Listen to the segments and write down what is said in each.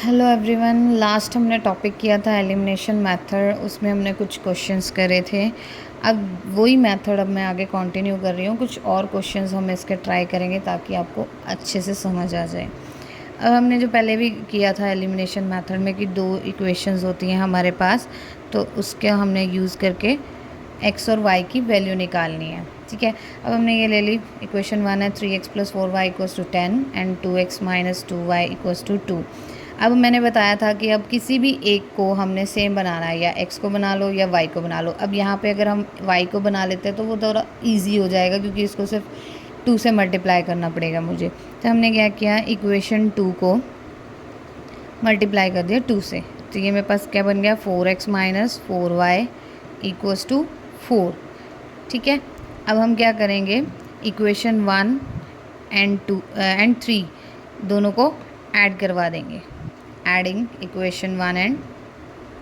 Hello everyone. Last हमने topic किया था एलिमिनेशन मेथड, उसमें हमने कुछ क्वेश्चंस करे थे। अब वही मेथड अब मैं आगे कंटिन्यू कर रही हूँ। कुछ और क्वेश्चंस हम इसके ट्राई करेंगे ताकि आपको अच्छे से समझ आ जाए। अब हमने जो पहले भी किया था एलिमिनेशन मेथड में कि दो इक्वेशंस होती हैं हमारे पास, तो उसके हमने यूज़ करके एक्स और वाई की वैल्यू निकालनी है। ठीक है, अब हमने ये ले ली। इक्वेशन 1 है 3x + 4y = 10 and 2x - 2y = 2। अब मैंने बताया था कि अब किसी भी एक को हमने सेम बनाना है, या x को बना लो या y को बना लो। अब यहाँ पे अगर हम y को बना लेते हैं तो वो थोड़ा ईजी हो जाएगा, क्योंकि इसको सिर्फ 2 से मल्टीप्लाई करना पड़ेगा मुझे। तो हमने क्या किया, इक्वेशन 2 को मल्टीप्लाई कर दिया 2 से। तो ये मेरे पास क्या बन गया, 4x - 4y = 4। ठीक है, अब हम क्या करेंगे, इक्वेशन 1 एंड 2 एंड 3 दोनों को ऐड करवा देंगे। Adding equation 1 and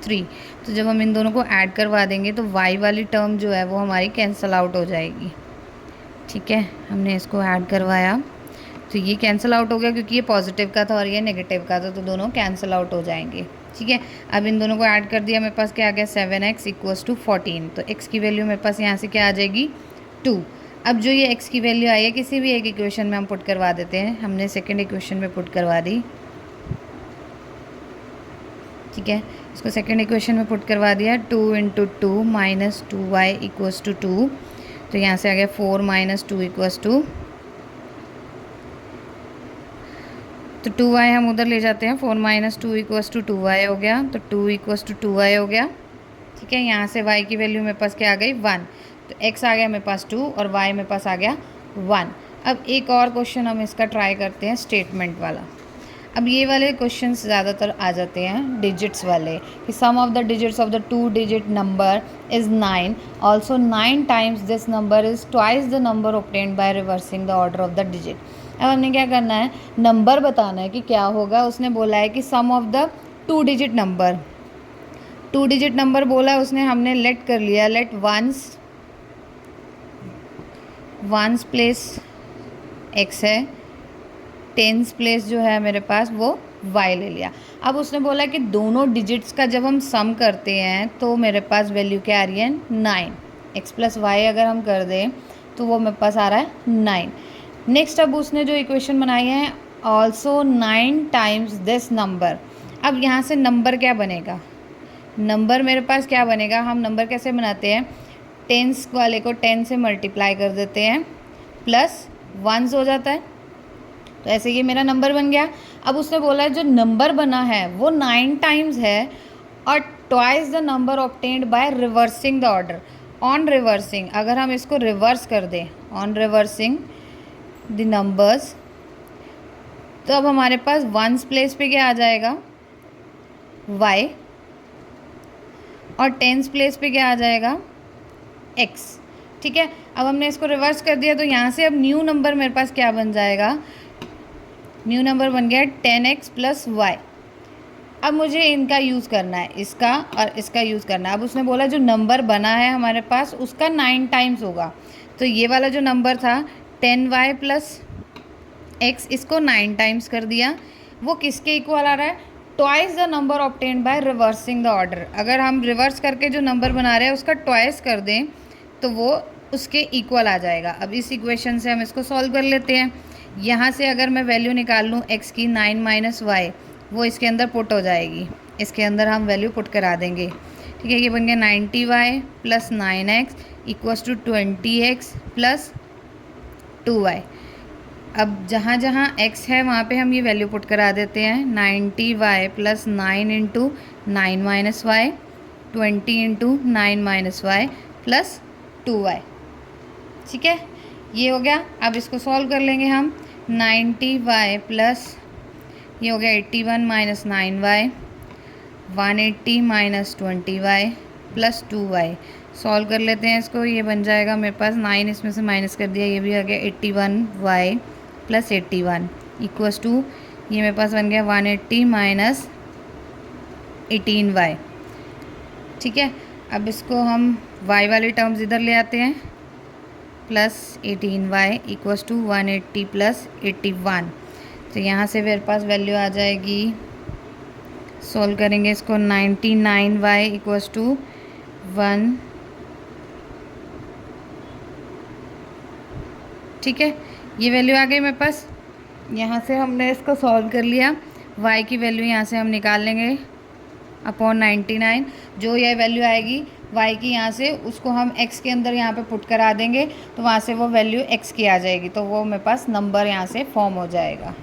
3। तो जब हम इन दोनों को ऐड करवा देंगे तो y वाली टर्म जो है वो हमारी कैंसिल आउट हो जाएगी। ठीक है, हमने इसको ऐड करवाया तो ये कैंसिल आउट हो गया, क्योंकि ये पॉजिटिव का था और ये नेगेटिव का था, तो दोनों कैंसिल आउट हो जाएंगे। ठीक है, अब इन दोनों को ऐड कर दिया, मेरे पास क्या आ गया, 7x = 14। तो x की वैल्यू मेरे पास यहाँ से क्या आ जाएगी, 2। अब जो ये x की वैल्यू आई है किसी भी एक इक्वेशन में हम पुट करवा देते हैं। हमने सेकेंड इक्वेशन में पुट करवा दी। ठीक है, इसको सेकेंड इक्वेशन में पुट करवा दिया। 2 × 2 - 2y = 2। तो यहाँ से आ गया 4 - 2 = 2। तो 2y हम उधर ले जाते हैं, 4 - 2 = 2y हो गया। तो 2 = 2y हो गया। ठीक है, यहाँ से y की वैल्यू मेरे पास क्या आ गई, 1। तो x आ गया मेरे पास 2 और y मेरे पास आ गया 1। अब एक और क्वेश्चन हम इसका ट्राई करते हैं, स्टेटमेंट वाला। अब ये वाले क्वेश्चंस ज़्यादातर आ जाते हैं डिजिट्स वाले, कि सम ऑफ द डिजिट्स ऑफ the 2 digit number is 9, also 9 times this number is twice the number obtained by reversing the order of the digit. अब हमने क्या करना है, नंबर बताना है कि क्या होगा। उसने बोला है कि sum of the 2 digit number, 2 digit number बोला है उसने, हमने लेट कर लिया, लेट वंस प्लेस x है, टेंस प्लेस जो है मेरे पास वो y ले लिया। अब उसने बोला कि दोनों डिजिट्स का जब हम सम करते हैं तो मेरे पास वैल्यू क्या आ रही है, 9। x + y अगर हम कर दें तो वो मेरे पास आ रहा है 9। नेक्स्ट अब उसने जो इक्वेशन बनाई है, ऑल्सो 9 टाइम्स दिस नंबर। अब यहाँ से नंबर क्या बनेगा, नंबर मेरे पास क्या बनेगा, हम नंबर कैसे बनाते हैं, टेंस वाले को 10 से मल्टीप्लाई कर देते हैं, प्लस 1 हो जाता है। तो ऐसे ये मेरा नंबर बन गया। अब उसने बोला है जो नंबर बना है वो 9 टाइम्स है और twice the number obtained by reversing the order. On reversing, अगर हम इसको रिवर्स कर दें, ऑन रिवर्सिंग द नंबर्स, तो अब हमारे पास वंस प्लेस पे क्या आ जाएगा, y, और टेंस प्लेस पे क्या आ जाएगा, x। ठीक है, अब हमने इसको रिवर्स कर दिया तो यहाँ से अब न्यू नंबर मेरे पास क्या बन जाएगा, न्यू नंबर बन गया 10x + y। अब मुझे इनका यूज़ करना है, इसका और इसका यूज़ करना है। अब उसने बोला जो नंबर बना है हमारे पास उसका 9 टाइम्स होगा। तो ये वाला जो नंबर था 10y + x, इसको 9 टाइम्स कर दिया। वो किसके इक्वल आ रहा है, twice the number obtained by reversing the order. अगर हम रिवर्स करके जो नंबर बना रहे हैं उसका ट्वाइस कर दें तो वो उसके इक्वल आ जाएगा। अब इस इक्वेशन से हम इसको सॉल्व कर लेते हैं। यहाँ से अगर मैं वैल्यू निकाल लूँ x की, 9 - y, वो इसके अंदर पुट हो जाएगी, इसके अंदर हम वैल्यू पुट करा देंगे। ठीक है, ये बन गया 90y + 9x = 20x + 2y। अब जहाँ जहाँ x है वहाँ पे हम ये वैल्यू पुट करा देते हैं, 90y + 9 × 9 - y, 20 × 9 - y + 2y। ठीक है, ये हो गया। अब इसको सॉल्व कर लेंगे हम, 90y प्लस ये हो गया 81 - 9y, 180 - 20y + 2y। सॉल्व कर लेते हैं इसको, ये बन जाएगा मेरे पास 9 इसमें से माइनस कर दिया, ये भी आ गया 81y + 81 = ये मेरे पास बन गया 180 - 18y। ठीक है, अब इसको हम y वाली टर्म्स इधर ले आते हैं, +18y = 180 + 81। तो यहाँ से मेरे पास वैल्यू आ जाएगी सॉल्व करेंगे इसको। 99y equals to 1। ठीक है, ये वैल्यू आ गई मेरे पास। यहाँ से हमने इसको सॉल्व कर लिया। y की वैल्यू यहाँ से हम निकाल लेंगे अपॉन 99। जो यह वैल्यू आएगी y की यहाँ से, उसको हम x के अंदर यहाँ पे पुट करा देंगे, तो वहाँ से वो वैल्यू x की आ जाएगी, तो वो मेरे पास नंबर यहाँ से फॉर्म हो जाएगा।